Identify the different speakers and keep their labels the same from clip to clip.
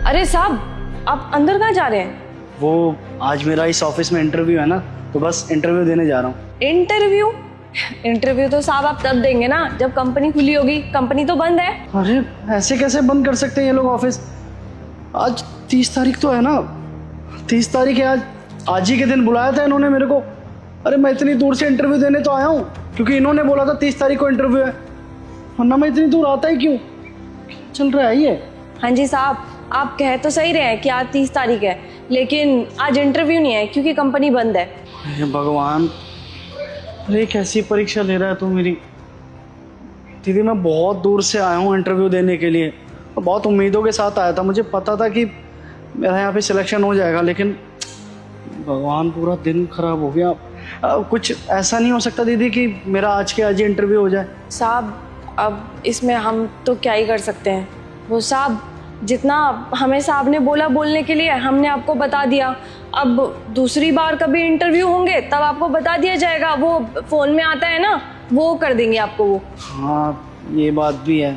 Speaker 1: अरे साहब, आप अंदर कहाँ जा रहे हैं?
Speaker 2: वो आज मेरा इस ऑफिस में इंटरव्यू है ना, तो बस इंटरव्यू देने जा रहा हूँ।
Speaker 1: इंटरव्यू? इंटरव्यू तो साहब आप तब देंगे ना जब कंपनी खुली होगी। कंपनी तो बंद है।
Speaker 2: अरे ऐसे कैसे बंद कर सकते हैं ये लोग ऑफिस? आज 30 तारीख तो है ना, 30 तारीख है आज। आज ही के दिन बुलाया था इन्होंने मेरे को। अरे मैं इतनी दूर से इंटरव्यू देने तो आया हूँ क्योंकि इन्होंने बोला था 30 तारीख को इंटरव्यू है, वरना मैं इतनी दूर आता ही क्यों? चल रहा है ये।
Speaker 1: हाँ जी साहब, आप कह तो सही रहे हैं कि आज 30 तारीख है, लेकिन आज इंटरव्यू नहीं है क्योंकि कंपनी बंद है।
Speaker 2: हे भगवान, अरे कैसी परीक्षा ले रहा है तू मेरी? दीदी मैं बहुत दूर से आया हूँ इंटरव्यू देने के लिए, और बहुत उम्मीदों के साथ आया था। मुझे पता था कि मेरा यहाँ पे सिलेक्शन हो जाएगा, लेकिन भगवान पूरा दिन खराब हो गया। कुछ ऐसा नहीं हो सकता दीदी कि मेरा आज के आज ही इंटरव्यू हो जाए?
Speaker 1: साहब अब इसमें हम तो क्या ही कर सकते हैं। वो साहब जितना हमें साहब ने बोला बोलने के लिए हमने आपको बता दिया। अब दूसरी बार कभी इंटरव्यू होंगे तब आपको बता दिया जाएगा। वो फ़ोन में आता है ना, वो कर देंगे आपको वो।
Speaker 2: हाँ ये बात भी है।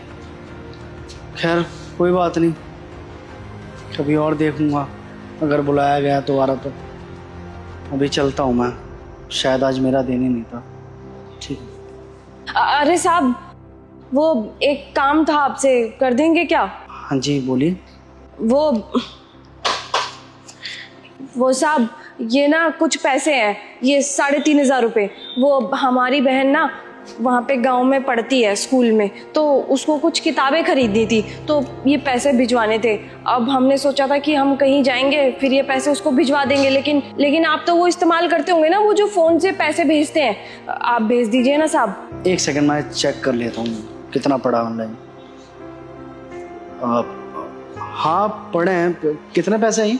Speaker 2: खैर कोई बात नहीं, कभी और देखूंगा अगर बुलाया गया दोबारा तो। अभी चलता हूँ मैं, शायद आज मेरा दिन ही नहीं था। ठीक।
Speaker 1: अरे साहब, वो एक काम था आपसे, कर देंगे क्या?
Speaker 2: हाँ जी बोलिए।
Speaker 1: वो साहब ये ना कुछ पैसे हैं, ये 3,500 रुपये। वो हमारी बहन ना वहाँ पे गांव में पढ़ती है स्कूल में, तो उसको कुछ किताबें खरीदनी थी, तो ये पैसे भिजवाने थे। अब हमने सोचा था कि हम कहीं जाएंगे फिर ये पैसे उसको भिजवा देंगे, लेकिन आप तो वो इस्तेमाल करते होंगे ना, वो जो फ़ोन से पैसे भेजते हैं। आप भेज दीजिए ना साहब।
Speaker 2: एक सेकंड मैं चेक कर लेता हूँ कितना पड़ा ऑनलाइन। हाँ पड़े हैं। कितने पैसे हैं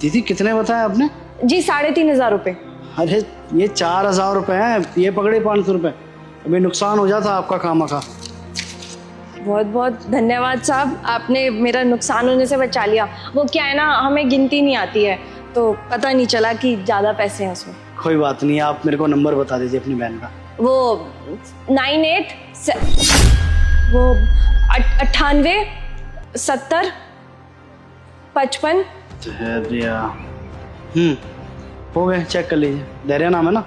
Speaker 2: दीदी? कितने बताया आपने?
Speaker 1: जी 3,500 रुपये।
Speaker 2: अरे ये 4,000 रुपये हैं, ये पकड़े 500 रुपये। अभी नुकसान हो जाता आपका खामखा।
Speaker 1: बहुत बहुत धन्यवाद साहब, आपने मेरा नुकसान होने से बचा लिया। वो क्या है ना, हमें गिनती नहीं आती है तो पता नहीं चला कि ज़्यादा पैसे हैं उसमें।
Speaker 2: कोई बात नहीं, आप मेरे को नंबर बता दीजिए अपनी बहन का।
Speaker 1: वो 98 70 55।
Speaker 2: हो गए, चेक कर लीजिए। धैर्य नाम है ना?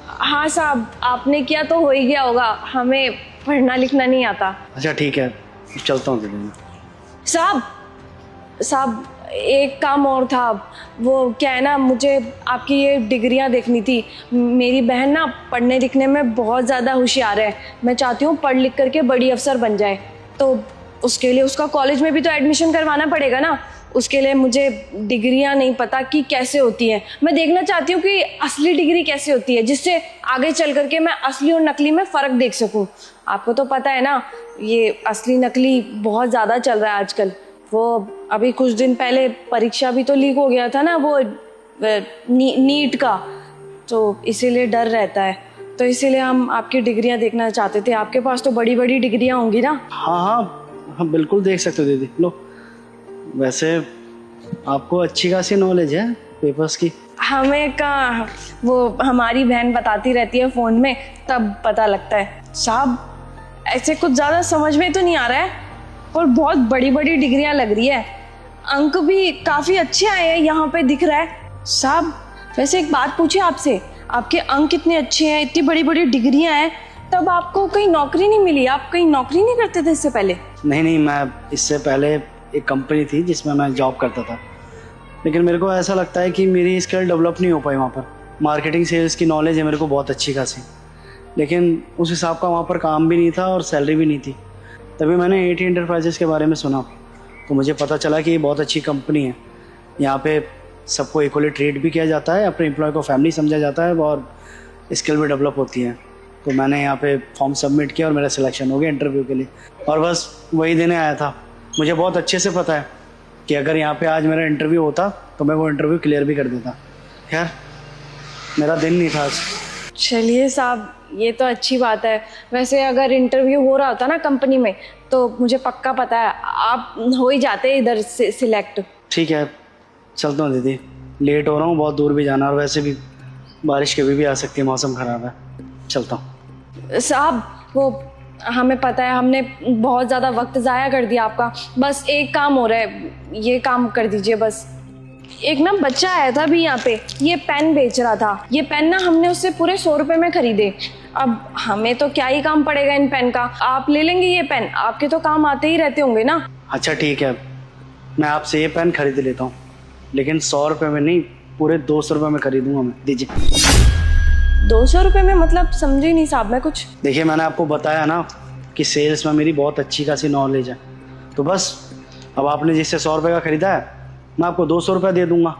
Speaker 1: हाँ साहब, आपने किया तो हो ही गया होगा, हमें पढ़ना लिखना नहीं आता।
Speaker 2: अच्छा ठीक है, चलता हूँ फिर।
Speaker 1: साहब एक काम और था। वो क्या है ना, मुझे आपकी ये डिग्रियां देखनी थी। मेरी बहन ना पढ़ने लिखने में बहुत ज़्यादा होशियार है। मैं चाहती हूँ पढ़ लिख करके बड़ी अफसर बन जाए, तो उसके लिए उसका कॉलेज में भी तो एडमिशन करवाना पड़ेगा ना। उसके लिए मुझे डिग्रियां नहीं पता कि कैसे होती हैं। मैं देखना चाहती हूँ कि असली डिग्री कैसे होती है, जिससे आगे चल करके मैं असली और नकली में फ़र्क देख सकूँ। आपको तो पता है ना, ये असली नकली बहुत ज़्यादा चल रहा है आजकल। वो अभी कुछ दिन पहले परीक्षा भी तो लीक हो गया था ना, वो नीट का, तो इसीलिए डर रहता है। तो इसीलिए हम आपकी डिग्रियां देखना चाहते थे। आपके पास तो बड़ी बड़ी डिग्रियां होंगी ना?
Speaker 2: हाँ बिल्कुल देख सकते हो दीदी। लो, वैसे आपको अच्छी खासी नॉलेज है पेपर्स की।
Speaker 1: हमें कहाँ, वो हमारी बहन बताती रहती है फ़ोन में, तब पता लगता है। साहब ऐसे कुछ ज़्यादा समझ में तो नहीं आ रहा है, और बहुत बड़ी बड़ी डिग्रियां लग रही है। अंक भी काफ़ी अच्छे आए हैं, यहाँ पे दिख रहा है। साहब वैसे एक बात पूछे आपसे, आपके अंक इतने अच्छे हैं, इतनी बड़ी बड़ी डिग्रियां हैं, तब आपको कहीं नौकरी नहीं मिली? आप कहीं नौकरी नहीं करते थे इससे पहले?
Speaker 2: नहीं, मैं इससे पहले एक कंपनी थी जिसमें मैं जॉब करता था, लेकिन मेरे को ऐसा लगता है कि मेरी स्किल डेवलप नहीं हो पाई वहाँ पर। मार्केटिंग सेल्स की नॉलेज है मेरे को बहुत अच्छी खासी, लेकिन उस हिसाब का वहाँ पर काम भी नहीं था और सैलरी भी नहीं थी। तभी मैंने एटी एंटरप्राइजेस के बारे में सुना, तो मुझे पता चला कि ये बहुत अच्छी कंपनी है। यहाँ पे सबको इक्वली ट्रीट भी किया जाता है, अपने एम्प्लॉय को फैमिली समझा जाता है, और स्किल भी डेवलप होती है। तो मैंने यहाँ पे फॉर्म सबमिट किया और मेरा सिलेक्शन हो गया इंटरव्यू के लिए, और बस वही देने आया था। मुझे बहुत अच्छे से पता है कि अगर यहाँ पे आज मेरा इंटरव्यू होता तो मैं वो इंटरव्यू क्लियर भी कर देता। खैर मेरा दिन नहीं था आज।
Speaker 1: चलिए साहब, ये तो अच्छी बात है। वैसे अगर इंटरव्यू हो रहा होता ना कंपनी में, तो मुझे पक्का पता है आप हो ही जाते इधर से सिलेक्ट।
Speaker 2: ठीक है, चलता हूँ दीदी, लेट हो रहा हूँ, बहुत दूर भी जाना, और वैसे भी बारिश कभी भी आ सकती है, मौसम ख़राब है। चलता हूँ।
Speaker 1: साहब वो हमें पता है हमने बहुत ज़्यादा वक्त ज़ाया कर दिया आपका। बस एक काम हो रहा है, ये काम कर दीजिए बस। एक ना बच्चा आया था अभी यहाँ पे, ये पेन बेच रहा था। ये पेन ना हमने उससे पूरे 100 रुपये में खरीदे। अब हमें तो क्या ही काम पड़ेगा इन पेन का। आप ले लेंगे ये पेन? आपके तो काम आते ही रहते होंगे ना।
Speaker 2: अच्छा ठीक है, मैं आपसे ये पेन खरीद लेता हूँ, लेकिन 100 रुपये में नहीं, पूरे 200 रुपये में खरीदूंगा मैं। दीजिए।
Speaker 1: 200 रुपये में? मतलब समझी नहीं साहब मैं कुछ।
Speaker 2: देखिए मैंने आपको बताया ना कि सेल्स में मेरी बहुत अच्छी खासी नॉलेज है, तो बस अब आपने जिससे 100 रुपये का खरीदा है, मैं आपको 200 रुपये दे दूंगा।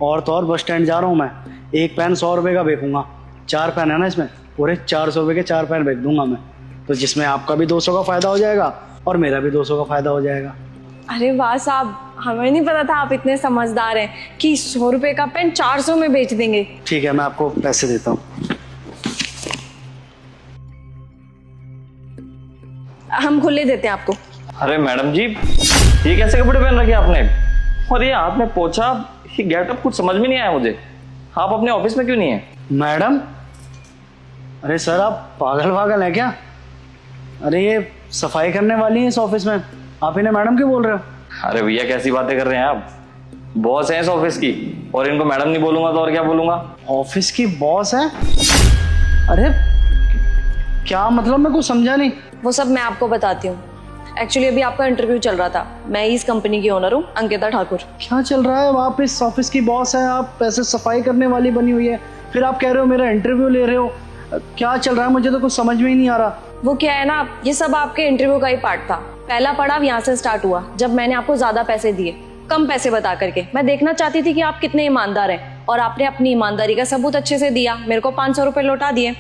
Speaker 2: और तो और बस स्टैंड जा रहा हूँ मैं, एक पेन 100 रुपये का बेचूंगा। 4 पेन है ना इसमें, पूरे 400 रुपये के 4 पेन बेच दूंगा मैं, तो जिसमें आपका भी 200 का फ़ायदा हो जाएगा और मेरा भी 200 का फ़ायदा हो जाएगा।
Speaker 1: अरे वाह साहब, हमें नहीं पता था आप इतने समझदार हैं कि 100 रुपये का पेन 400 में बेच देंगे।
Speaker 2: ठीक है, मैं आपको पैसे देता हूँ।
Speaker 1: हम खुले देते हैं आपको।
Speaker 3: अरे मैडम जी, ये कैसे कपड़े पहन रखे आपने? और ये हाथ में पोछा, ये गेटअप कुछ समझ में नहीं आया मुझे। आप अपने ऑफिस में क्यों नहीं है?
Speaker 2: मैडम? अरे सर आप पागल हैं क्या? अरे ये सफाई करने वाली है इस ऑफिस में, आप इन्हें मैडम क्यों बोल रहे हो?
Speaker 3: अरे भैया कैसी बातें कर रहे हैं आप? बॉस हैं इस ऑफिस की, और इनको मैडम नहीं बोलूंगा तो और क्या बोलूंगा?
Speaker 2: ऑफिस की बॉस है? अरे क्या मतलब, मैं कुछ समझा नहीं।
Speaker 1: वो सब मैं आपको बताती हूँ। एक्चुअली अभी आपका इंटरव्यू चल रहा था। मैं इस कंपनी की ओनर हूँ, अंकिता ठाकुर।
Speaker 2: क्या चल रहा है? आप इस ऑफिस की बॉस है, आप ऐसे सफाई करने वाली बनी हुई है, फिर आप कह रहे हो मेरा इंटरव्यू ले रहे हो। क्या चल रहा है, मुझे तो कुछ समझ में ही नहीं आ रहा।
Speaker 1: वो क्या है ना, ये सब आपके इंटरव्यू का ही पार्ट था। पहला पड़ाव यहाँ से स्टार्ट हुआ जब मैंने आपको ज्यादा पैसे दिए, कम पैसे बता करके। मैं देखना चाहती थी कि आप कितने ईमानदार हैं, और आपने अपनी ईमानदारी का सबूत अच्छे से दिया, मेरे को 500 रुपये लौटा दिए।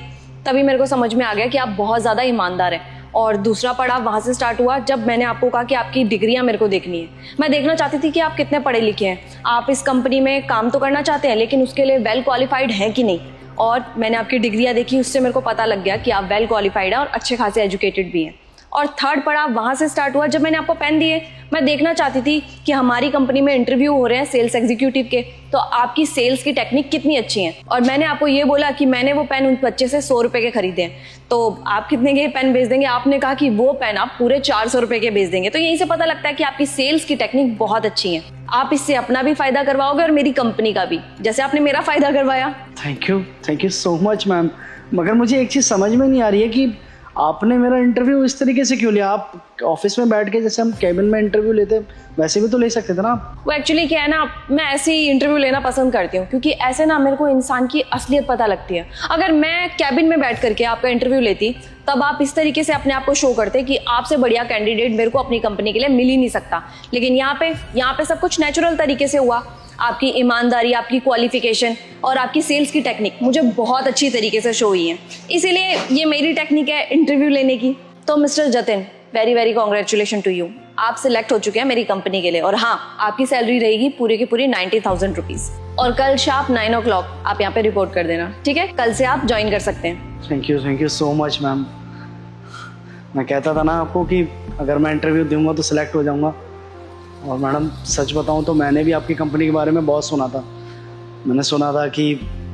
Speaker 1: तभी मेरे को समझ में आ गया कि आप बहुत ज्यादा ईमानदार हैं। और दूसरा पड़ाव वहां से स्टार्ट हुआ जब मैंने आपको कहा कि आपकी डिग्रियां मेरे को देखनी है। मैं देखना चाहती थी कि आप कितने पढ़े लिखे हैं, आप इस कंपनी में काम तो करना चाहते हैं लेकिन उसके लिए वेल क्वालिफाइड हैं कि नहीं। और मैंने आपकी डिग्रियां देखी, उससे मेरे को पता लग गया कि आप वेल क्वालिफाइड हैं और अच्छे खासे एजुकेटेड भी हैं। और थर्ड पड़ाव वहां से स्टार्ट हुआ जब मैंने आपको पेन दिए। मैं देखना चाहती थी कि हमारी कंपनी में इंटरव्यू हो रहे हैं सेल्स एग्जीक्यूटिव के, तो आपकी सेल्स की टेक्निक कितनी अच्छी है। और मैंने आपको ये बोला कि मैंने वो पेन उन बच्चे से 100 रुपये के खरीदे हैं, तो आप कितने के पेन बेच देंगे? आपने कहा कि वो पेन आप पूरे 400 रुपये के बेच देंगे। तो यहीं से पता लगता है कि आपकी सेल्स की टेक्निक बहुत अच्छी है। आप इससे अपना भी फायदा करवाओगे और मेरी कंपनी का भी, जैसे आपने मेरा फायदा करवाया।
Speaker 2: Thank you so much ma'am. मगर मुझे एक चीज़ समझ में नहीं आ रही है कि आपने मेरा इंटरव्यू इस तरीके से क्यों लिया? आप ऑफिस में बैठ के जैसे हम कैबिन में इंटरव्यू लेते वैसे भी तो ले सकते थे ना आप।
Speaker 1: वो एक्चुअली क्या है ना, मैं ऐसे ही इंटरव्यू लेना पसंद करती हूँ, क्योंकि ऐसे ना मेरे को इंसान की असलियत पता लगती है। अगर मैं कैबिन में बैठ करके आपका इंटरव्यू लेती, तब आप इस तरीके से अपने आप को शो करते कि आपसे बढ़िया कैंडिडेट मेरे को अपनी कंपनी के लिए मिल ही नहीं सकता। लेकिन यहाँ पे सब कुछ नेचुरल तरीके से हुआ। आपकी ईमानदारी, आपकी क्वालिफिकेशन और आपकी सेल्स की टेक्निक मुझे बहुत अच्छी तरीके से शो हुई है। इसीलिए ये मेरी टेक्निक है इंटरव्यू लेने की। तो mister Jatin, very very congratulation to you. आप सिलेक्ट हो चुके हैं मेरी कंपनी के लिए। और हाँ, आपकी सैलरी रहेगी पूरी की पूरी 90,000 रुपीज़। और कल शार्प 9 o'clock आप यहाँ पे रिपोर्ट कर देना, ठीक है? कल से आप ज्वाइन कर सकते हैं।
Speaker 2: Thank you so much ma'am. मैं कहता था ना आपको कि अगर मैं इंटरव्यू दूंगा तो सिलेक्ट हो जाऊंगा। और मैडम सच बताऊं तो मैंने भी आपकी कंपनी के बारे में बहुत सुना था। मैंने सुना था कि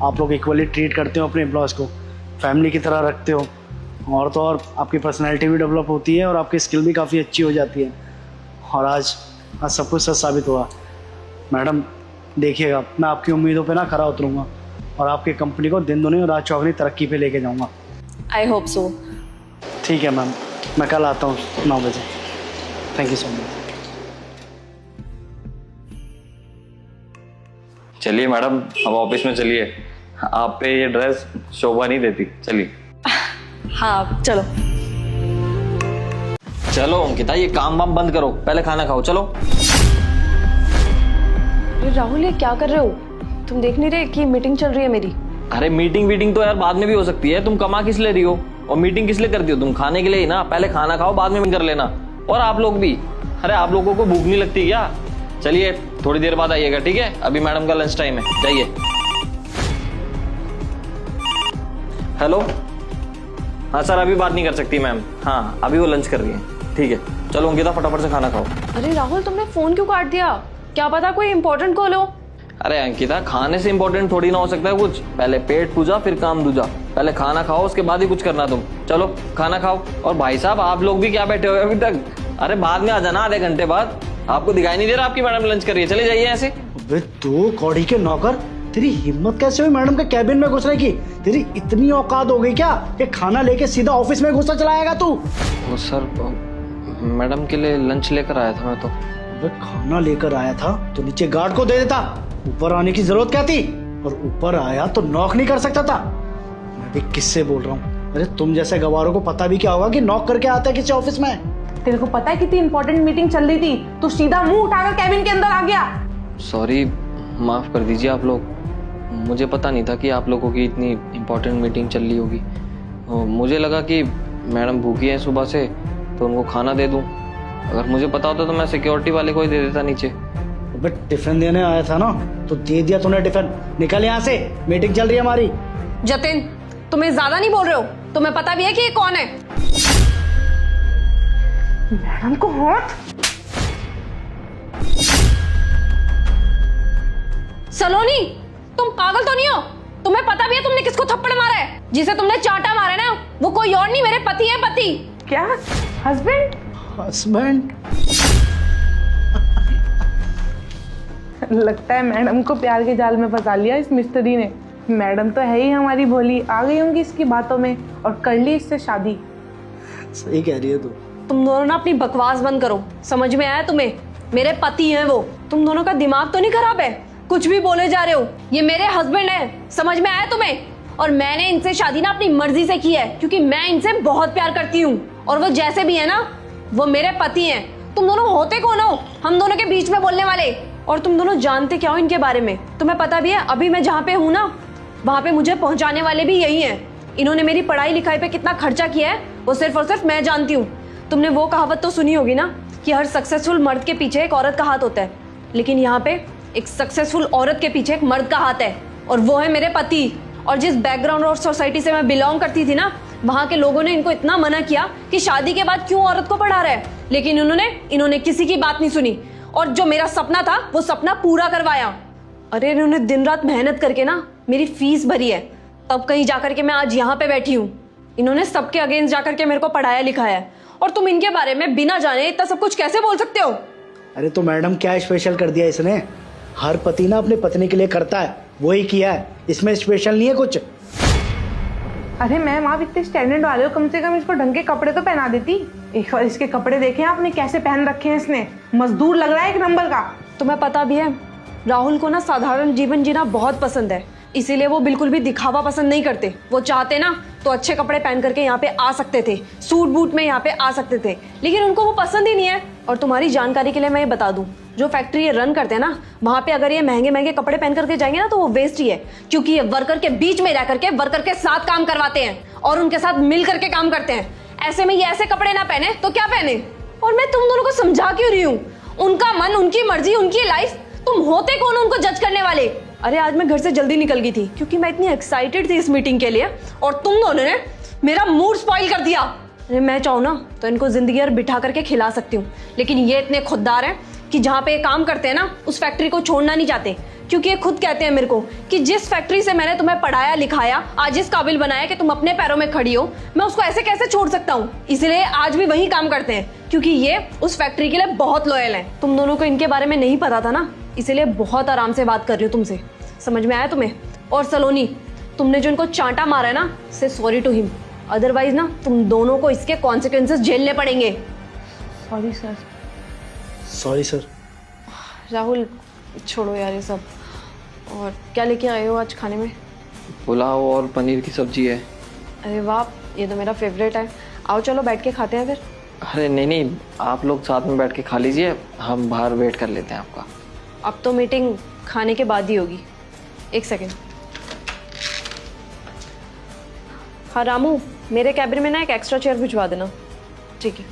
Speaker 2: आप लोग इक्वली ट्रीट करते हो अपने एम्प्लॉयज़ को, फैमिली की तरह रखते हो, और तो और आपकी पर्सनैलिटी भी डेवलप होती है और आपकी स्किल भी काफ़ी अच्छी हो जाती है। और आज सब कुछ सच साबित हुआ। मैडम देखिएगा, मैं आपकी उम्मीदों पे ना खरा उतरूँगा और आपकी कंपनी को दिन दुनी और रात चौगनी तरक्की पे लेके जाऊँगा।
Speaker 1: I hope so.
Speaker 2: ठीक है मैम, मैं कल आता हूँ 9 बजे। Thank you so much.
Speaker 3: चलिए मैडम, अब ऑफिस में चलिए। आप पे ये ड्रेस शोभा नहीं देती, चलिए।
Speaker 1: हाँ चलो।
Speaker 3: चलो अंकिता, ये काम वाम बंद करो, पहले खाना खाओ, चलो।
Speaker 1: अरे राहुल, ये क्या कर रहे हो? तुम देख नहीं रहे कि मीटिंग चल रही है मेरी?
Speaker 3: अरे मीटिंग तो यार बाद में भी हो सकती है। तुम कमा किस लिए रही हो और मीटिंग किस लिए करती हो? तुम खाने के लिए ही ना। पहले खाना खाओ, बाद में कर लेना। और आप लोग भी, अरे आप लोगों को भूख नहीं लगती क्या? चलिए थोड़ी देर बाद आइएगा, ठीक है? अभी मैडम का लंच टाइम है, जाइए। हेलो, हाँ सर, अभी बात नहीं कर सकती मैम। हाँ, अभी वो लंच कर रही है। ठीक है, चलो अंकिता फटाफट से खाना खाओ।
Speaker 1: अरे राहुल, तुमने फोन क्यों काट दिया? क्या पता कोई इंपॉर्टेंट कॉल हो।
Speaker 3: अरे अंकिता, खाने से इंपॉर्टेंट थोड़ी ना हो सकता है कुछ। पहले पेट पूजा फिर काम दूजा। पहले खाना खाओ, उसके बाद ही कुछ करना तुम। चलो खाना खाओ। और भाई साहब आप लोग भी क्या बैठे हुए अभी तक? अरे बाद में आ जाना, आधे घंटे बाद। आपको दिखाई नहीं दे रहा आपकी मैडम लंच कर रही है? चले जाइए ऐसे।
Speaker 2: अबे तू कौड़ी के नौकर, तेरी हिम्मत कैसे हुई मैडम के कैबिन में घुसने की? तेरी इतनी औकात हो गई क्या कि खाना लेके सीधा ऑफिस में घुसना चलाएगा तू?
Speaker 3: वो सर, मैडम के लिए लंच लेकर आया था मैं तो।
Speaker 2: अबे खाना लेकर आया था तो नीचे गार्ड को दे देता, ऊपर आने की जरूरत क्या थी? और ऊपर आया तो नॉक नहीं कर सकता था? मैं भी किससे बोल रहा हूँ? अरे तुम जैसे गवारों को पता भी क्या होगा कि नॉक करके आता है किसी ऑफिस में?
Speaker 4: तेरे को पता है कितनी इंपॉर्टेंट मीटिंग चल रही थी, तू सीधा मुंह उठाकर कैबिन के अंदर आ गया।
Speaker 3: सॉरी, माफ़ कर दीजिए आप लोग। मुझे पता नहीं था कि आप लोगों की इतनी इम्पोर्टेंट मीटिंग चल रही होगी। मुझे लगा कि मैडम भूखी हैं सुबह से तो उनको खाना दे दूं। अगर मुझे पता होता तो मैं सिक्योरिटी वाले को ही दे देता नीचे।
Speaker 2: अबे टिफिन देने आया था ना तो दे दिया तूने टिफिन। निकल यहाँ से, मीटिंग चल रही है हमारी।
Speaker 1: जतिन, तुम्हें ज्यादा नहीं बोल रहे हो? तुम्हें पता भी है कि ये कौन है?
Speaker 4: मैडम को होठ।
Speaker 1: सलोनी, तुम पागल तो नहीं हो? तुम्हें पता भी है तुमने किसको थप्पड़ मारा है? जिसे तुमने चांटा मारा है ना, वो कोई और नहीं, मेरे पति है। पति।
Speaker 4: क्या? हस्बैंड?
Speaker 2: हस्बैंड?
Speaker 4: लगता है मैडम को प्यार के जाल में फंसा लिया इस मिस्त्री ने। मैडम तो है ही हमारी भोली, आ गई होंगी इसकी बातों में और कर ली इससे शादी।
Speaker 2: सही कह रही है तू।
Speaker 1: तुम दोनों ना अपनी बकवास बंद करो। समझ में आया तुम्हें? मेरे पति हैं वो। तुम दोनों का दिमाग तो नहीं खराब है? कुछ भी बोले जा रहे हो। ये मेरे हस्बैंड हैं। समझ में आया तुम्हें? और मैंने इनसे शादी ना अपनी मर्जी से की है, क्योंकि मैं इनसे बहुत प्यार करती हूँ। और वो जैसे भी है ना, वो मेरे पति हैं। तुम दोनों होते कौन हो हम दोनों के बीच में बोलने वाले? और तुम दोनों जानते क्या हो इनके बारे में? तुम्हें पता भी है अभी मैं जहाँ पे हूँ ना, वहाँ पे मुझे पहुँचाने वाले भी यही हैं। इन्होंने मेरी पढ़ाई लिखाई पे कितना खर्चा किया है वो सिर्फ और सिर्फ मैं जानती हूँ। तुमने वो कहावत तो सुनी होगी ना कि हर सक्सेसफुल मर्द के पीछे एक औरत का हाथ होता है, लेकिन यहाँ पे एक सक्सेसफुल औरत के पीछे एक मर्द का हाथ है, और वो है मेरे पति। और जिस बैकग्राउंड और सोसाइटी से मैं बिलोंग करती थी ना, वहाँ के लोगों ने इनको इतना मना किया कि शादी के बाद क्यों औरत को पढ़ा रहा है, लेकिन इन्होंने किसी की बात नहीं सुनी। और जो मेरा सपना था वो सपना पूरा करवाया। अरे इन्होंने दिन रात मेहनत करके ना मेरी फीस भरी है, तब कहीं जाकर के मैं आज यहाँ पे बैठी हूँ। इन्होंने सबके अगेंस्ट जाकर के मेरे को पढ़ाया लिखाया है, और तुम इनके बारे में बिना जाने इतना सब कुछ कैसे बोल सकते हो?
Speaker 2: अरे तो मैडम क्या स्पेशल कर दिया इसने? हर पति ना अपनी पत्नी के लिए करता है, वही किया है, इसमें स्पेशल नहीं है कुछ।
Speaker 4: अरे मैम, आप इतने स्टैंडर्ड वाले हो, कम से कम इसको ढंग के कपड़े तो पहना देती। एक बार इसके कपड़े देखे आपने कैसे पहन रखे हैं इसने? मजदूर लग रहा है एक नंबर का।
Speaker 1: तुम्हें पता भी है राहुल को ना साधारण जीवन जीना बहुत पसंद है, इसीलिए वो बिल्कुल भी दिखावा पसंद नहीं करते। वो चाहते ना तो अच्छे कपड़े पहन करके यहाँ पे आ सकते थे, सूट बूट में यहाँ पे आ सकते थे, लेकिन उनको वो पसंद ही नहीं है। और तुम्हारी जानकारी के लिए मैं ये बता दूं, जो फैक्ट्री ये रन करते हैं ना, वहाँ पे अगर ये महंगे महंगे कपड़े पहन करके जाएंगे ना तो वो वेस्ट ही है, क्योंकि ये वर्कर के बीच में रह करके वर्कर के साथ काम करवाते हैं और उनके साथ मिल करके काम करते हैं। ऐसे में ये ऐसे कपड़े ना पहने तो क्या पहने? और मैं तुम दोनों को समझा क्यों रही हूँ? उनका मन, उनकी मर्जी, उनकी लाइफ। तुम होते कौन उनको जज करने वाले? अरे आज मैं घर से जल्दी निकल गई थी क्योंकि मैं इतनी एक्साइटेड थी इस मीटिंग के लिए, और तुम दोनों ने मेरा मूड स्पॉइल कर दिया। अरे मैं चाहूँ ना तो इनको जिंदगी भर बिठा करके खिला सकती हूँ, लेकिन ये इतने खुददार हैं कि जहाँ पे ये काम करते हैं ना उस फैक्ट्री को छोड़ना नहीं चाहते, क्योंकि ये खुद कहते हैं मेरे को कि जिस फैक्ट्री से मैंने तुम्हें पढ़ाया लिखाया, आज इस काबिल बनाया कि तुम अपने पैरों में खड़ी हो, मैं उसको ऐसे कैसे छोड़ सकता हूँ। इसलिए आज भी वही काम करते हैं, क्योंकि ये उस फैक्ट्री के लिए बहुत लॉयल हैं। तुम दोनों को इनके बारे में नहीं पता था ना, इसीलिए बहुत आराम से बात कर रही हूँ तुमसे। समझ में आया तुम्हें? और सलोनी, तुमने जो इनको चांटा मारा है ना, से सॉरी टू हिम, अदरवाइज ना तुम दोनों को इसके कॉन्सिक्वेंसेस झेलने पड़ेंगे।
Speaker 4: Sorry sir.
Speaker 2: Sorry sir.
Speaker 1: Rahul छोड़ो यार ये सब। और क्या लेके आए हो आज खाने में?
Speaker 3: पुलाव और पनीर की सब्जी है।
Speaker 1: अरे वाह, ये तो मेरा फेवरेट है। आओ चलो बैठ के खाते हैं फिर।
Speaker 3: अरे नहीं नहीं, आप लोग साथ में बैठ के खा लीजिए, हम बाहर वेट कर लेते हैं आपका।
Speaker 1: अब तो मीटिंग खाने के बाद ही होगी। एक सेकेंड। हाँ रामू, मेरे कैबिन में ना एक एक्स्ट्रा चेयर भिजवा देना। ठीक है।